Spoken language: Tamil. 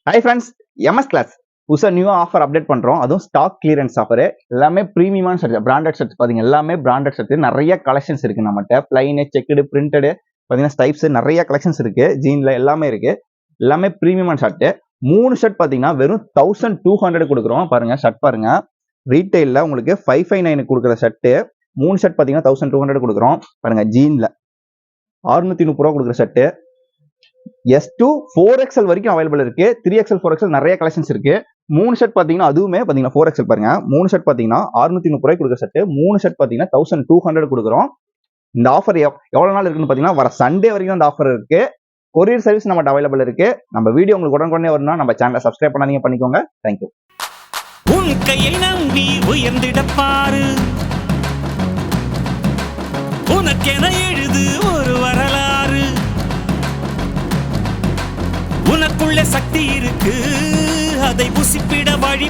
ஹாய் ஃப்ரெண்ட்ஸ், எம்எஸ் கிளாஸ் புதுசாக நியூ ஆஃபர் அப்டேட் பண்ணுறோம். அதுவும் ஸ்டாக் கிளியரன்ஸ் ஆஃபர். எல்லாமே ப்ரீமியமான ஷர்ட், பிராண்டட் ஷர்ட்ஸ் பார்த்தீங்க. எல்லாமே பிராண்டட் ஷர்ட், நிறைய கலெக்ஷன்ஸ் இருக்கு நம்மகிட்ட. பிளைனு, செக்குடு, பிரிண்டடு பார்த்தீங்கன்னா ஸ்டைப்ஸ் நிறைய கலெக்ஷன்ஸ் இருக்கு. ஜீன்ல எல்லாமே இருக்கு. எல்லாமே ப்ரீமியமான ஷர்ட். 3 ஷர்ட் பார்த்தீங்கன்னா வெறும் 1200 கொடுக்குறோம். பாருங்க ஷர்ட் பாருங்க. ரீட்டைலில் உங்களுக்கு 559 கொடுக்குற ஷர்ட்டு 3 ஷர்ட் பார்த்தீங்கன்னா 1200 கொடுக்குறோம். பாருங்க ஜீன்ல 630 ரூபா கொடுக்குற ஷர்ட்டு. S2 4XL வரைக்கும் அவைலபிள் இருக்கு. 3XL 4XL நிறைய கலெக்ஷன்ஸ் இருக்கு. 3 ஷர்ட் பாத்தீங்கன்னா அதுவுமே பாத்தீங்கன்னா 4XL பாருங்க. 3 ஷர்ட் பாத்தீங்கன்னா 630 ரூபாய்க்கு கொடுக்குற ஷர்ட். 3 ஷர்ட் பாத்தீங்கன்னா 1200 கொடுக்குறோம். இந்த ஆஃபர் எவ்வளவு நாள் இருக்குன்னு பாத்தீங்கன்னா வர சண்டே வரைக்கும் இந்த ஆஃபர் இருக்கு. கொரியர் சர்வீஸ் நம்மகிட்ட அவைலபிள் இருக்கு. நம்ம வீடியோ உங்களுக்கு உடனே வரணும்னா நம்ம சேனலை சப்ஸ்கிரைப் பண்ணாதீங்க, பண்ணிக்கோங்க. தேங்க்யூ. உன் கையை நம்பி உயர்ந்திட பாரு, உனக்கென எழுது ஒரு வரலாறு. உனக்குள்ள சக்தி இருக்கு, அதை புசிப்பிட வழி